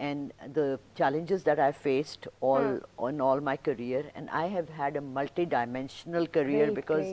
And the challenges that I faced all my career, and I have had a multi-dimensional career because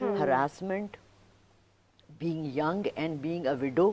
harassment, being young and being a widow.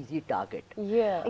easy target.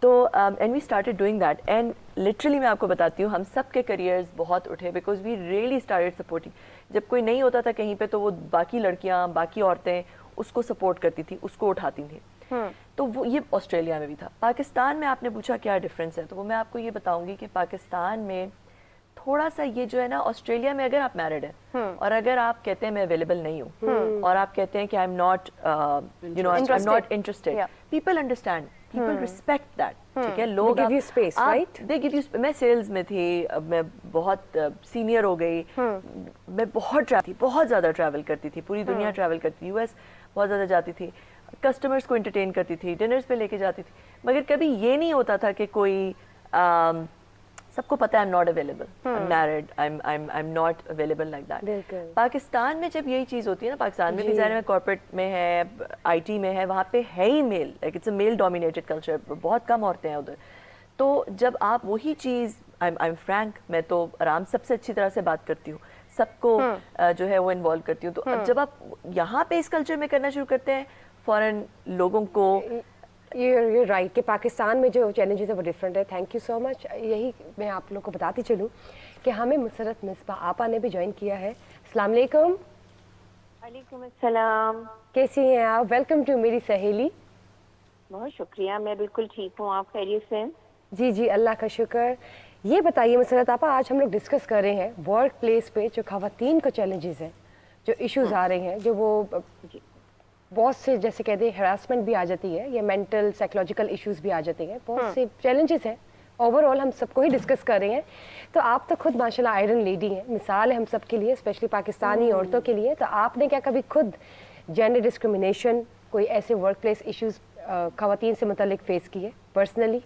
تو and we started doing that and literally میں آپ کو بتاتی ہوں ہم سب کے careers بہت اٹھے because we really started supporting. جب کوئی نہیں ہوتا تھا کہیں پہ تو وہ باقی لڑکیاں باقی عورتیں اس کو سپورٹ کرتی تھیں, اس کو اٹھاتی تھیں. تو وہ یہ آسٹریلیا میں بھی تھا. پاکستان میں آپ نے پوچھا کیا ڈفرینس ہے, تو وہ میں آپ کو یہ بتاؤں گی کہ پاکستان میں تھوڑا سا یہ جو ہے نا, آسٹریلیا میں اگر آپ میرڈ ہیں اور اگر آپ کہتے ہیں میں اویلیبل نہیں ہوں اور آپ کہتے ہیں کہ I am not interested, people understand, people respect that. ٹھیک ہے, لوگ دے گیو یو. میں سیلز میں تھی, میں بہت سینئر ہو گئی, میں بہت زیادہ ٹریول کرتی تھی, پوری دنیا ٹریول کرتی تھی, یو ایس بہت زیادہ جاتی تھی, کسٹمرز کو انٹرٹین کرتی تھی, ڈنرز پہ لے کے جاتی تھی, مگر کبھی یہ نہیں ہوتا تھا کہ کوئی سب کو پتا ہے I'm not available, I'm married, I'm not available like that. Pakistan میں جب یہی چیز ہوتی ہے نا, پاکستان میں بھی ظاہر ہے کارپوریٹ میں ہے, آئی ٹی میں ہے, وہاں پہ ہے ہی male, like it's a male dominated culture, بہت کم عورتیں ہیں ادھر. تو جب آپ وہی چیز, I'm frank, میں تو آرام سب سے اچھی طرح سے بات کرتی ہوں, سب کو جو ہے وہ انوالو کرتی ہوں. تو جب آپ یہاں پہ اس کلچر میں کرنا شروع کرتے ہیں, فوراً لوگوں کو یہ رائٹ کہ پاکستان میں جو چیلنجز ہیں وہ ڈفرینٹ ہے. تھینک یو سو مچ. یہی میں آپ لوگ کو بتاتی چلوں کہ ہمیں مسرت مصباح آپا نے بھی جوائن کیا ہے. السلام علیکم. وعلیکم السلام. کیسی ہیں آپ؟ ویلکم ٹو میری سہیلی. بہت شکریہ, میں بالکل ٹھیک ہوں, آپ خیریت سے ہیں؟ جی جی اللہ کا شکر. یہ بتائیے مسرت آپا, آج ہم لوگ ڈسکس کر رہے ہیں ورک پلیس پہ جو خواتین کو چیلنجز ہیں, جو ایشوز آ رہے ہیں, جو وہ بہت سے جیسے کہتے ہیں ہراسمنٹ بھی آ جاتی ہے, یا مینٹل سائیکولوجیکل ایشوز بھی آ جاتے ہیں, بہت سے چیلنجز ہیں. اوور آل ہم سب کو ہی ڈسکس کر رہے ہیں. تو آپ تو خود ماشاء اللہ آئرن لیڈی ہیں, مثال ہے ہم سب کے لیے, اسپیشلی پاکستانی عورتوں کے لیے. تو آپ نے کیا کبھی خود جینڈر ڈسکرمنیشن, کوئی ایسے ورک پلیس ایشوز خواتین سے متعلق فیس کیے پرسنلی؟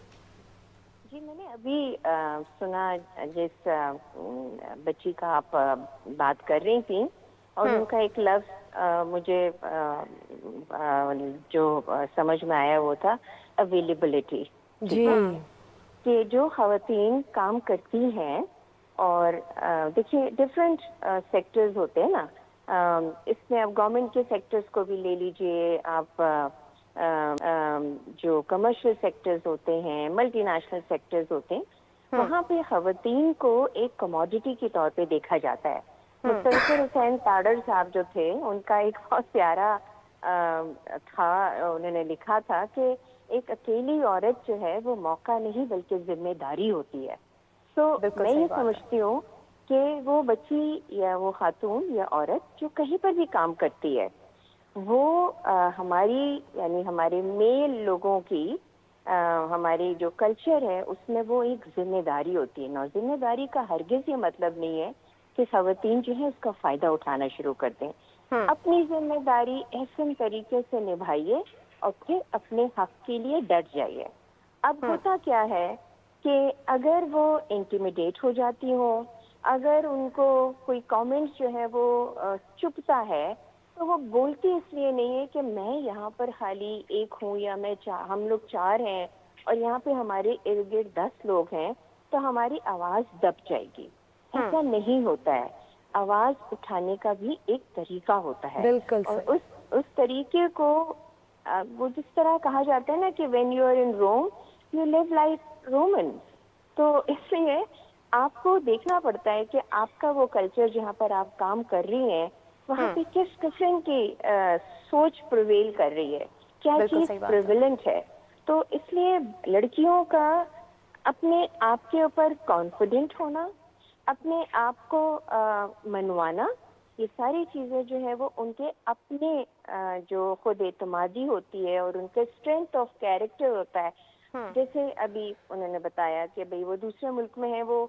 جی میں نے ابھی سنا جس بچی کا آپ بات کر رہی تھیں, اور ان کا ایک لفظ مجھے جو سمجھ میں آیا وہ تھا اویلیبلٹی. جی کہ جو خواتین کام کرتی ہیں, اور دیکھیے ڈفرینٹ سیکٹرز ہوتے ہیں نا, اس میں اب گورنمنٹ کے سیکٹرز کو بھی لے لیجئے آپ, جو کمرشل سیکٹرز ہوتے ہیں, ملٹی نیشنل سیکٹرز ہوتے ہیں, وہاں پہ خواتین کو ایک کموڈیٹی کے طور پہ دیکھا جاتا ہے. مستنصر حسین تاڑر صاحب جو تھے, ان کا ایک بہت پیارا تھا, انہوں نے لکھا تھا کہ ایک اکیلی عورت جو ہے وہ موقع نہیں بلکہ ذمہ داری ہوتی ہے. تو میں یہ سمجھتی ہوں کہ وہ بچی یا وہ خاتون یا عورت جو کہیں پر بھی کام کرتی ہے, وہ ہماری یعنی ہمارے میل لوگوں کی, ہماری جو کلچر ہے اس میں وہ ایک ذمہ داری ہوتی ہے. اور ذمہ داری کا ہرگز یہ مطلب نہیں ہے کہ خواتین جو ہے اس کا فائدہ اٹھانا شروع کر دیں. اپنی ذمہ داری احسن طریقے سے نبھائیے اور پھر اپنے حق کے لیے ڈٹ جائیے. اب ہوتا کیا ہے کہ اگر وہ انٹیمیڈیٹ ہو جاتی ہوں, اگر ان کو کوئی کامنٹ جو ہے وہ چبھتا ہے, تو وہ بولتی اس لیے نہیں ہے کہ میں یہاں پر خالی ایک ہوں یا ہم لوگ 4 ہیں اور یہاں پہ ہمارے ارد گرد 10 لوگ ہیں تو ہماری آواز دب جائے گی. ایسا نہیں ہوتا ہے. آواز اٹھانے کا بھی ایک طریقہ ہوتا ہے, اور اس طریقے کو وہ جس طرح کہا جاتا ہے نا کہ when you are in Rome you live like Roman. تو اس لیے آپ کو دیکھنا پڑتا ہے کہ آپ کا وہ کلچر جہاں پر آپ کام کر رہی ہیں وہاں پہ کس قسم کی سوچ پرویل کر رہی ہے, کیا چیز پریویلنٹ ہے. تو اس لیے لڑکیوں کا اپنے آپ کے اوپر کانفیڈنٹ ہونا, اپنے آپ کو منوانا, یہ ساری چیزیں جو ہے وہ ان کے اپنے جو خود اعتمادی ہوتی ہے اور ان کے اسٹرینتھ آف کیریکٹر ہوتا ہے. جیسے ابھی انہوں نے بتایا کہ بھئی وہ دوسرے ملک میں ہے, وہ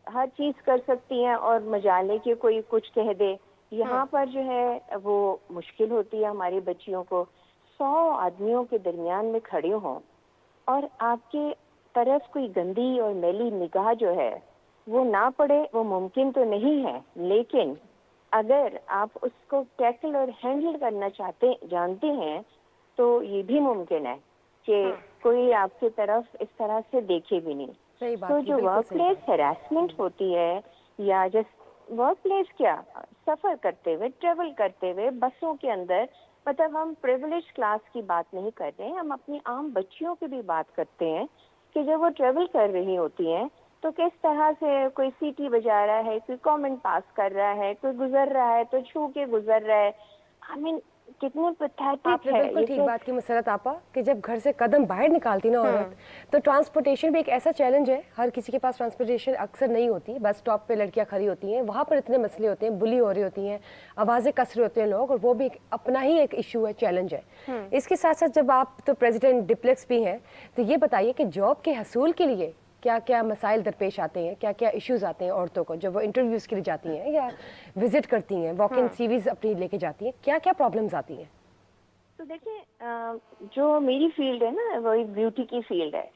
ہر چیز کر سکتی ہیں اور مجال ہے کہ کوئی کچھ کہہ دے. یہاں پر جو ہے وہ مشکل ہوتی ہے ہماری بچیوں کو. 100 آدمیوں کے درمیان میں کھڑے ہوں اور آپ کے طرف کوئی گندی اور میلی نگاہ جو ہے وہ نہ پڑے, وہ ممکن تو نہیں ہے, لیکن اگر آپ اس کو ٹیکل اور ہینڈل کرنا جانتے ہیں تو یہ بھی ممکن ہے کہ کوئی آپ کی طرف اس طرح سے دیکھے بھی نہیں. تو جو ورک پلیس ہراسمنٹ ہوتی ہے, یا جس ورک پلیس کیا سفر کرتے ہوئے, ٹریول کرتے ہوئے بسوں کے اندر, مطلب ہم پریویلیج کلاس کی بات نہیں کر رہے ہیں, ہم اپنی عام بچیوں کی بھی بات کرتے ہیں کہ جب وہ ٹریول کر رہی ہوتی ہیں تو کس طرح سے کوئی سیٹی بجا رہا ہے, کوئی کامنٹ پاس کر رہا ہے, کوئی گزر رہا ہے تو چھو کے گزر رہا ہے. آئی مین کتنے پیتھیٹک آپ نے ہے بالکل ٹھیک بات کی مسرت آپا کہ جب گھر سے قدم باہر نکالتی نا عورت تو ٹرانسپورٹیشن بھی ایک ایسا چیلنج ہے. ہر کسی کے پاس ٹرانسپورٹیشن اکثر نہیں ہوتی. بس اسٹاپ پہ لڑکیاں کھڑی ہوتی ہیں, وہاں پر اتنے مسئلے ہوتے ہیں, بلی ہو رہی ہوتی ہیں, آوازیں کس رہے ہوتے ہیں لوگ, اور وہ بھی اپنا ہی ایک ایشو ہے, چیلنج ہے. اس کے ساتھ ساتھ جب آپ تو پریزیڈنٹ ڈپلیکس بھی ہیں تو یہ بتائیے کہ جاب کے حصول کے لیے کیا کیا مسائل درپیش آتے ہیں, کیا کیا ایشوز آتے ہیں عورتوں کو جب وہ انٹرویوز کے لیے جاتی ہیں یا وزٹ کرتی ہیں, واک ان سیریز اپنی لے کے جاتی ہیں, کیا کیا پرابلمز آتی ہیں؟ تو دیکھیں جو میری فیلڈ ہے نا وہ ایک بیوٹی کی فیلڈ ہے,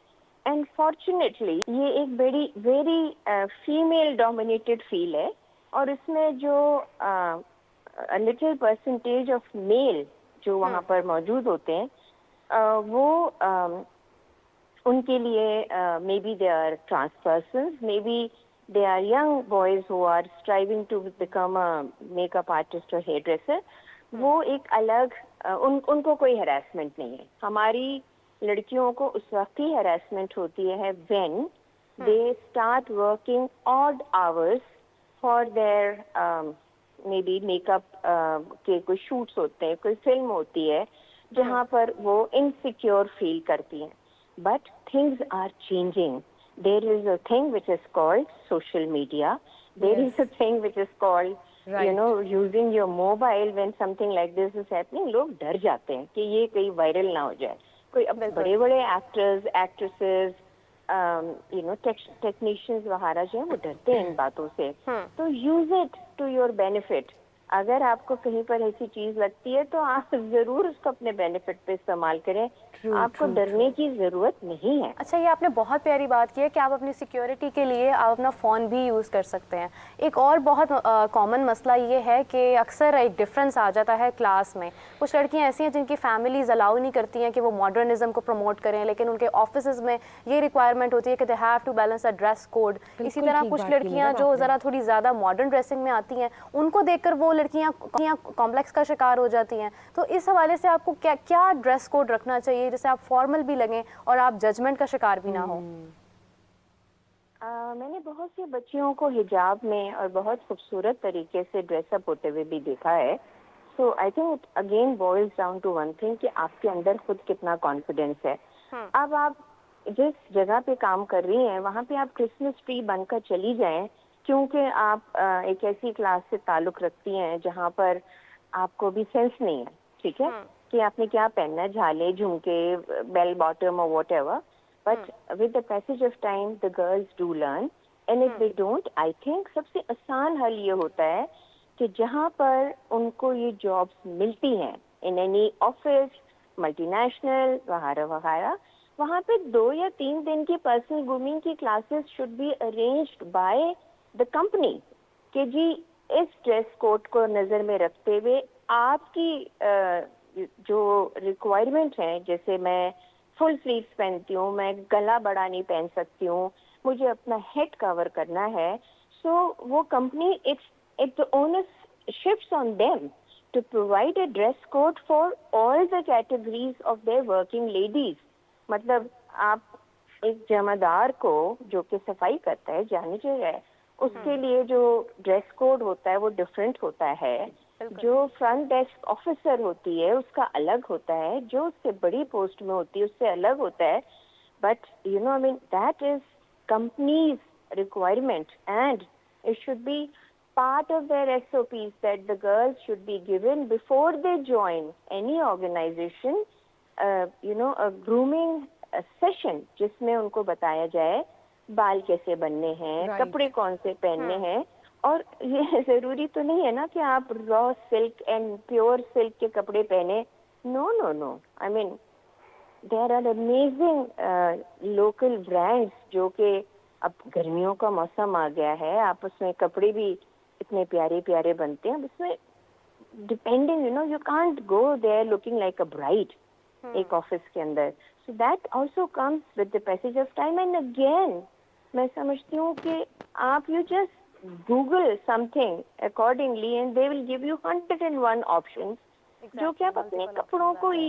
اینڈ فارچونیٹلی یہ ایک ویری فیمیل ڈومینیٹڈ فیلڈ ہے, اور اس میں جو لٹل پرسنٹیج آف میل جو وہاں پر موجود ہوتے ہیں وہ ان کے لیے maybe they are trans persons, maybe they are young boys who are striving to become makeup artist اور ہیئر ڈریسر. وہ ایک الگ ان کو کوئی ہراسمنٹ نہیں ہے. ہماری لڑکیوں کو اس وقت ہی ہراسمنٹ ہوتی ہے when they start working odd hours for their maybe makeup کے کوئی شوٹس ہوتے ہیں, کوئی فلم ہوتی ہے جہاں پر وہ انسیکیور فیل کرتی ہیں. But things are changing. There is a thing which is called social media. There is a thing which is called you know using your mobile when something like this is happening. لوگ ڈر جاتے ہیں کہ یہ کہیں viral نہ ہو جائے. کوئی اب بڑے بڑے actors, actresses, you know technicians وغیرہ جو ہیں وہ ڈرتے ہیں ان باتوں سے. تو use it to your benefit. اگر آپ کو کہیں پر ایسی چیز لگتی ہے تو آپ ضرور اس کو اپنے بینیفٹ پہ استعمال کریں. آپ کو ڈرنے کی ضرورت نہیں ہے. اچھا, یہ آپ نے بہت پیاری بات کی ہے کہ آپ اپنی سیکیورٹی کے لیے آپ اپنا فون بھی یوز کر سکتے ہیں. ایک اور بہت کامن مسئلہ یہ ہے کہ اکثر ایک ڈفرینس آ جاتا ہے کلاس میں. کچھ لڑکیاں ایسی ہیں جن کی فیملیز الاؤ نہیں کرتی ہیں کہ وہ ماڈرنزم کو پروموٹ کریں, لیکن ان کے آفیسز میں یہ ریکوائرمنٹ ہوتی ہے کہ they have to balance a dress code. اسی طرح کچھ لڑکیاں جو ذرا تھوڑی زیادہ ماڈرن ڈریسنگ میں آتی ہیں ان کو دیکھ کر وہ لڑکیاں کمپلیکس کا شکار ہو جاتی ہیں. تو اس حوالے سے آپ کو کیا ڈریس کوڈ رکھنا چاہیے جسے آپ فارمل بھی لگیں اور آپ ججمنٹ کا شکار بھی نہ ہو؟ میں نے بہت سی بچیوں کو حجاب میں اور بہت خوبصورت طریقے سے ڈریس اپ ہوتے ہوئے بھی دیکھا ہے. So I think again boils down to one thing کہ آپ کے اندر خود کتنا کانفیڈینس ہے. اب آپ جس جگہ پہ کام کر رہی ہیں وہاں پہ آپ کرسمس ٹری بن کر چلی جائیں, کیونکہ آپ ایک ایسی کلاس سے تعلق رکھتی ہیں جہاں پر آپ کو بھی سینس نہیں ہے, ٹھیک ہے, کہ آپ نے کیا پہننا ہے, جھالے, جھمکے, بیل باٹم اور what ever. But with the passage of time, the girls do learn. And if they don't, I think سب سے آسان حل یہ ہوتا ہے کہ جہاں پر ان کو یہ جابس ملتی ہیں in any office, multi national وغیرہ وغیرہ, وہاں پہ 2 یا 3 دن کی پرسنل گرومنگ کی classes should be arranged by the company. کہ جی اس ڈریس کوڈ کو نظر میں رکھتے ہوئے آپ کی جو ریکوائرمنٹ ہے, جیسے میں فل سلیوز پہنتی ہوں, میں گلا بڑا نہیں پہن سکتی ہوں, مجھے اپنا ہیڈ کور کرنا ہے. سو وہ company it onus shifts on them to provide a dress code for all the categories of their working ladies. مطلب آپ ایک جمع دار کو جو کہ صفائی کرتا ہے, جانیچر ہے, اس کے لیے جو ڈریس کوڈ ہوتا ہے وہ ڈفرینٹ ہوتا ہے. جو فرنٹ ڈیسک آفیسر ہوتی ہے اس کا الگ ہوتا ہے, جو اس سے بڑی پوسٹ میں ہوتی ہے اس سے الگ ہوتا ہے. But you know I mean that is companies requirement and it should be part of their SOPs that the girls should be given before they join any organization, a grooming session جس میں ان کو بتایا جائے بال کیسے بننے ہیں, کپڑے کون سے پہننے ہیں. اور یہ ضروری تو نہیں ہے نا کہ آپ را سلک اینڈ پیور سلک کے کپڑے پہنے. No no no, I mean there are amazing local brands جو کہ اب گرمیوں کا موسم آ گیا ہے, آپ اس میں کپڑے بھی اتنے پیارے پیارے بنتے ہیں. اس میں depending you can't go there looking like a bride ایک آفس کے اندر. So that also comes with the passage of time. And again میں سمجھتی ہوں کہ آپ you just Google something accordingly and they will give you 101 options. جو کہ آپ اپنے کپڑوں کو ہی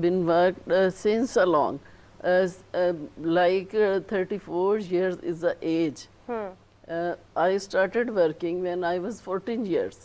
been worked since along, like 34 years is the age. I started working when I was 14 years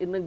in a